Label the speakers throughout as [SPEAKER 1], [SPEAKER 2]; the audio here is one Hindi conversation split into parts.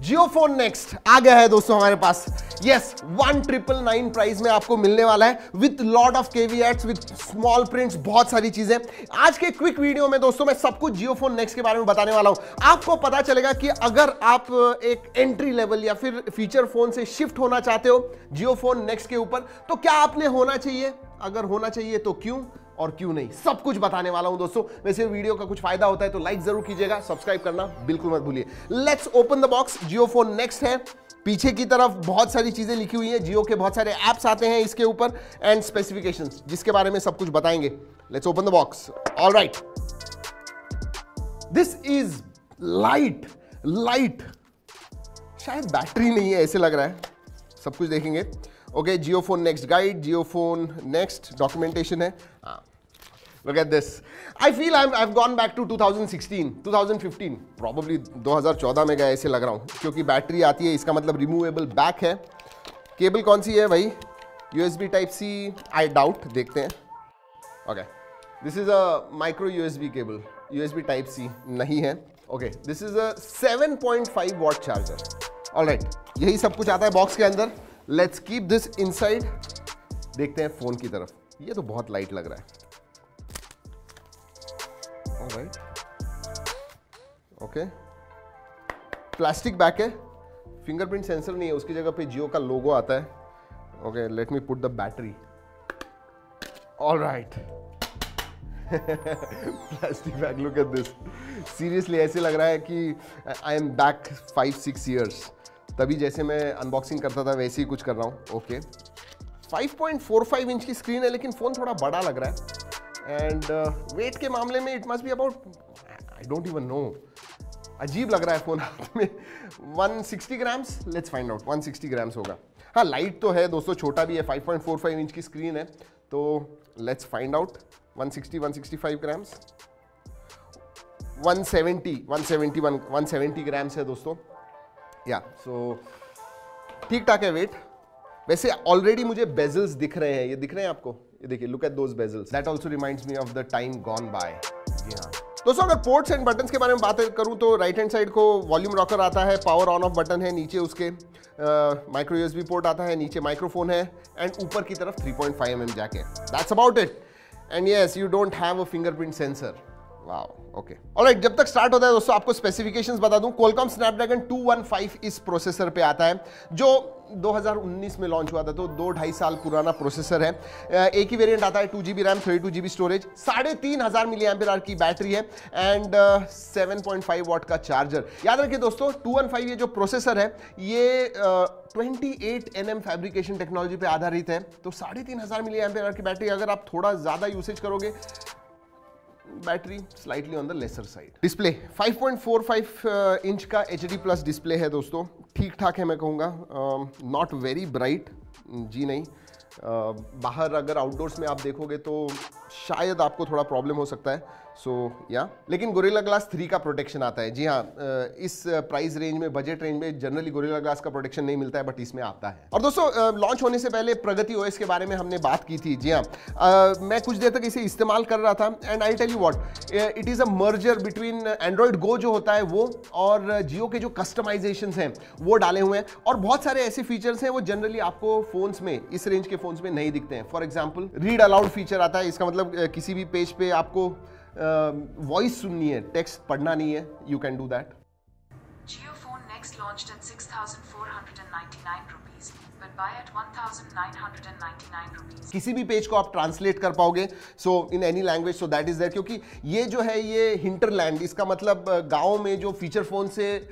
[SPEAKER 1] जियो फोन नेक्स्ट आ गया है दोस्तों हमारे पास। यस, 1999 प्राइस में आपको मिलने वाला है with lot of caveats, with small prints, बहुत सारी चीजें। आज के क्विक वीडियो में दोस्तों मैं सब कुछ जियो फोन नेक्स्ट के बारे में बताने वाला हूं। आपको पता चलेगा कि अगर आप एक एंट्री लेवल या फिर फीचर फोन से शिफ्ट होना चाहते हो जियो फोन नेक्स्ट के ऊपर, तो क्या आपने होना चाहिए, अगर होना चाहिए तो क्यों और क्यों नहीं, सब कुछ बताने वाला हूं दोस्तों। वैसे वीडियो का कुछ फायदा होता है तो लाइक जरूर कीजिएगा, सब्सक्राइब करना बिल्कुल मत भूलिए। Let's open the box. Jio phone next है, पीछे की तरफ बहुत सारी चीजें लिखी हुई हैं, जियो के बहुत सारे एप्स आते हैं इसके ऊपर एंड स्पेसिफिकेशंस, जिसके बारे में सब कुछ बताएंगे। Let's open the box. Alright, this is light, शायद बैटरी नहीं है ऐसे लग रहा है, सब कुछ देखेंगे। ओके, जियो फोन नेक्स्ट गाइड, जियो फोन नेक्स्ट डॉक्यूमेंटेशन है। Look at this. I feel I've gone back to 2016, 2015, probably 2014 में गया ऐसे लग रहा हूँ, क्योंकि बैटरी आती है, इसका मतलब रिमूवेबल बैक है। केबल कौन सी है भाई? USB type C, I doubt, देखते हैं। Okay, this is a micro USB cable, USB type C नहीं है। Okay, this is a 7.5 watt charger. Alright, यही सब कुछ आता है बॉक्स के अंदर। Let's keep this inside. देखते हैं फोन की तरफ। ये तो बहुत लाइट लग रहा है। ऑलराइट, ओके, प्लास्टिक बैक है, फिंगरप्रिंट सेंसर नहीं है, उसकी जगह पे जियो का लोगो आता है। Okay, let me put the battery. Alright, plastic bag, look at this. Seriously ऐसे लग रहा है कि आई एम बैक 5-6 ईयर्स। तभी जैसे मैं अनबॉक्सिंग करता था वैसे ही कुछ कर रहा हूँ। ओके, 5.45 इंच की स्क्रीन है, लेकिन फोन थोड़ा बड़ा लग रहा है। एंड वेट के मामले में it must be about, I don't even know, अजीब लग रहा है फोन हाथ में। 160 grams, let's find out. 160 grams होगा। हाँ, लाइट तो है दोस्तों, छोटा भी है, 5.45 इंच की स्क्रीन है, तो let's find out. 165 grams, 170 grams है दोस्तों। या सो ठीक ठाक है वेट। वैसे ऑलरेडी मुझे बेजल्स दिख रहे हैं, ये दिख रहे हैं आपको? ये देखिए, look at those bezels, that also reminds me of the time gone by. जी हाँ दोस्तों, अगर पोर्ट्स एंड बटन्स के बारे में बात करूं तो राइट हैंड साइड को वॉल्यूम रॉकर आता है, पावर ऑन ऑफ बटन है, नीचे उसके माइक्रो USB पोर्ट आता है, नीचे माइक्रोफोन है एंड ऊपर की तरफ 3.5 mm जैक है। That's about it. And yes, you don't have a fingerprint sensor. Wow, okay, alright. जब तक स्टार्ट होता है दोस्तों, आपको स्पेसिफिकेशंस बता दूं। Qualcomm Snapdragon 215 इस प्रोसेसर पे आता है, जो 2019 में लॉन्च हुआ था, तो 2-2.5 साल पुराना प्रोसेसर है। एक ही वेरिएंट आता है, 2GB RAM, 32GB storage, 3500 mAh की बैटरी है एंड 7.5 वॉट का चार्जर। याद रखिए दोस्तों, 215 ये जो प्रोसेसर है, ये 28 nm फैब्रिकेशन टेक्नोलॉजी पे आधारित है, तो 3500 mAh की बैटरी, अगर आप थोड़ा ज्यादा यूसेज करोगे, battery slightly on the lesser side. Display 5.45 inch का HD प्लस डिस्प्ले है दोस्तों, ठीक ठाक है मैं कहूँगा, नॉट वेरी ब्राइट, जी नहीं। बाहर अगर आउटडोर्स में आप देखोगे तो शायद आपको थोड़ा प्रॉब्लम हो सकता है, सो या, लेकिन गोरिल्ला ग्लास 3 का प्रोटेक्शन आता है। जी हाँ, इस प्राइस रेंज में, बजट रेंज में जनरली गोरिल्ला ग्लास का प्रोटेक्शन नहीं मिलता है, बट इसमें आता है। और दोस्तों, लॉन्च होने से पहले प्रगति OS के बारे में हमने बात की थी। जी हाँ, मैं कुछ देर तक इसे इस्तेमाल कर रहा था and I tell you what, it is a merger between Android go जो होता है वो, और जियो के जो कस्टमाइजेशंस हैं वो डाले हुए हैं, और बहुत सारे ऐसे फीचर्स हैं वो जनरली आपको फोन्स में, इस रेंज के फोन्स में नहीं दिखते हैं। For example, read aloud feature आता है, इसका मतलब किसी भी पेज पे आपको वॉइस सुननी है, टेक्स्ट पढ़ना नहीं है, you can do that.
[SPEAKER 2] Jio phone next launched at 6,499 rupees, but buy at 1,999 rupees.
[SPEAKER 1] किसी भी पेज को आप ट्रांसलेट कर पाओगे, so in any language, so that is there. क्योंकि ये जो है, ये हिंटरलैंड, इसका मतलब गाँव में जो फीचर फोन से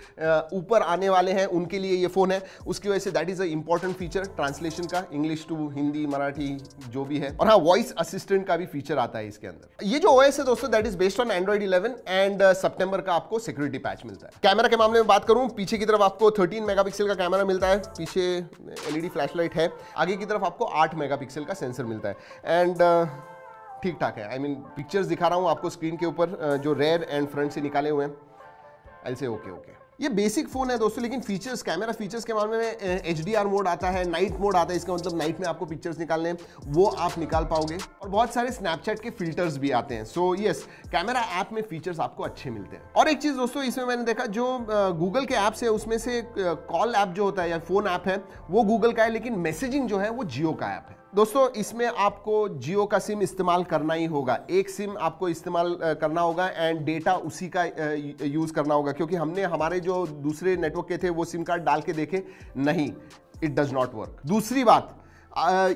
[SPEAKER 1] ऊपर आने वाले हैं उनके लिए ये फोन है, उसकी वजह say that is a important feature translation का, इंग्लिश टू हिंदी, मराठी, जो भी है। और हाँ, वॉइस असिस्टेंट का भी फीचर आता है इसके अंदर। ये जो OS है दोस्तों, that is based on Android 11 and सितंबर का आपको सिक्योरिटी पैच मिलता है। कैमरा के मामले में बात करूं, पीछे की तरफ आपको 13 मेगापिक्सल का कैमरा मिलता है, पीछे LED फ्लैशलाइट है, आगे की तरफ आपको 8 मेगापिक्सल का सेंसर मिलता है एंड ठीक ठाक है। आई मीन, पिक्चर्स दिखा रहा हूं आपको स्क्रीन के ऊपर, जो रेयर एंड फ्रंट से निकाले हुए हैं। आई से ओके। ये बेसिक फोन है दोस्तों, लेकिन फीचर्स, कैमरा फीचर्स के मामले में HDR मोड आता है, नाइट मोड आता है, इसका मतलब नाइट में आपको पिक्चर्स निकालने हैं वो आप निकाल पाओगे, और बहुत सारे स्नैपचैट के फिल्टर्स भी आते हैं। सो यस, कैमरा ऐप में फीचर्स आपको अच्छे मिलते हैं। और एक चीज दोस्तों इसमें मैंने देखा, जो गूगल के ऐप्स है उसमें से कॉल ऐप जो होता है या फोन ऐप है वो गूगल का है, लेकिन मैसेजिंग जो है वो जियो का ऐप है। दोस्तों इसमें आपको जियो का सिम इस्तेमाल करना ही होगा, एक सिम आपको इस्तेमाल करना होगा एंड डेटा उसी का यूज करना होगा, क्योंकि हमने हमारे जो दूसरे नेटवर्क के थे वो सिम कार्ड डाल के देखे, नहीं, इट डज नॉट वर्क। दूसरी बात,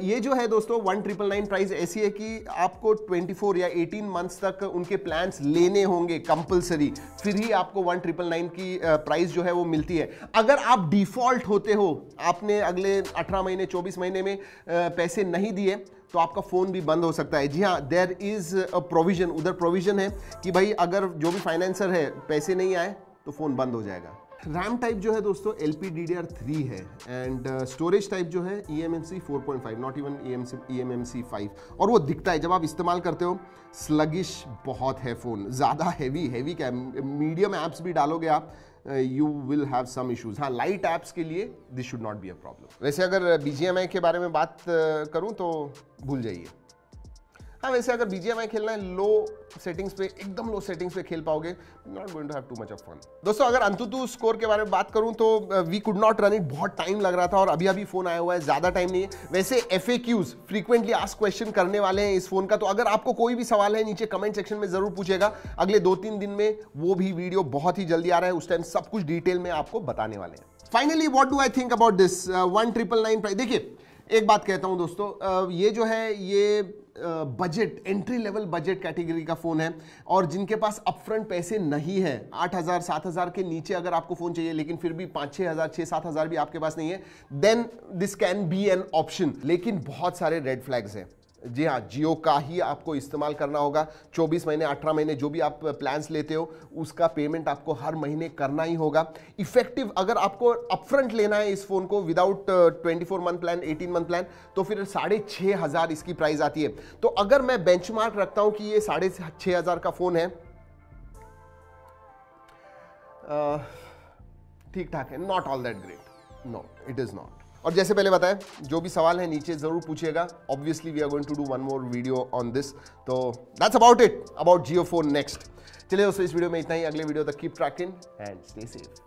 [SPEAKER 1] ये जो है दोस्तों 1999 प्राइस ऐसी है कि आपको 24 या 18 मंथ्स तक उनके प्लान्स लेने होंगे कंपलसरी, फिर ही आपको 1999 की प्राइस जो है वो मिलती है। अगर आप डिफॉल्ट होते हो, आपने अगले 18 महीने 24 महीने में पैसे नहीं दिए, तो आपका फोन भी बंद हो सकता है। जी हाँ, देयर इज अ प्रोविजन, उधर प्रोविजन है कि भाई अगर जो भी फाइनेंसर है पैसे नहीं आए तो फोन बंद हो जाएगा। रैम टाइप जो है दोस्तों LPDDR3 है एंड स्टोरेज टाइप जो है eMMC 4.5, नॉट इवन eMMC 5, और वो दिखता है जब आप इस्तेमाल करते हो, स्लगिश बहुत है फोन, ज़्यादा हैवी क्या, मीडियम ऐप्स भी डालोगे आप, you will have some issues. हाँ, लाइट ऐप्स के लिए this should not be a problem. वैसे अगर BGMI के बारे में बात करूँ तो भूल जाइए। हाँ, वैसे अगर BGMI खेलना है लो सेटिंग्स पे, एकदम लो सेटिंग्स पे खेल पाओगे, not going to have too much of fun. दोस्तों अगर अंतुतु स्कोर के बारे में बात करूं तो we could not run it, बहुत टाइम लग रहा था और अभी फोन आया हुआ है, ज्यादा टाइम नहीं है। वैसे FAQs, फ्रीक्वेंटली आस्क्ड क्वेश्चन करने वाले हैं इस फोन का, तो अगर आपको कोई भी सवाल है नीचे कमेंट सेक्शन में जरूर पूछेगा। अगले 2-3 दिन में वो भी वीडियो बहुत ही जल्दी आ रहा है, उस टाइम सब कुछ डिटेल में आपको बताने वाले हैं। Finally what do I think about this 1999 price. देखिए एक बात कहता हूं दोस्तों, ये जो है ये budget, entry level budget category का फोन है, और जिनके पास अपफ्रंट पैसे नहीं है, 8,000 7,000 के नीचे अगर आपको फोन चाहिए, लेकिन फिर भी 5-6 हज़ार 6-7 हज़ार भी आपके पास नहीं है, then this can be an option. लेकिन बहुत सारे रेड फ्लैग्स हैं। जी हाँ, जियो का ही आपको इस्तेमाल करना होगा, 24 महीने 18 महीने जो भी आप प्लान्स लेते हो उसका पेमेंट आपको हर महीने करना ही होगा। इफेक्टिव अगर आपको अपफ्रंट लेना है इस फोन को without 24 month plan, 18 month plan, तो फिर 6,500 इसकी प्राइस आती है। तो अगर मैं बेंचमार्क रखता हूं कि ये 6,500 का फोन है, ठीक ठाक है, not all that great, no it is not. और जैसे पहले बताया, जो भी सवाल है नीचे जरूर पूछिएगा। Obviously we are going to do one more video on this. तो that's about it about Jio phone next. चलिए दोस्तों, इस वीडियो में इतना ही। अगले वीडियो तक keep trekking and stay safe.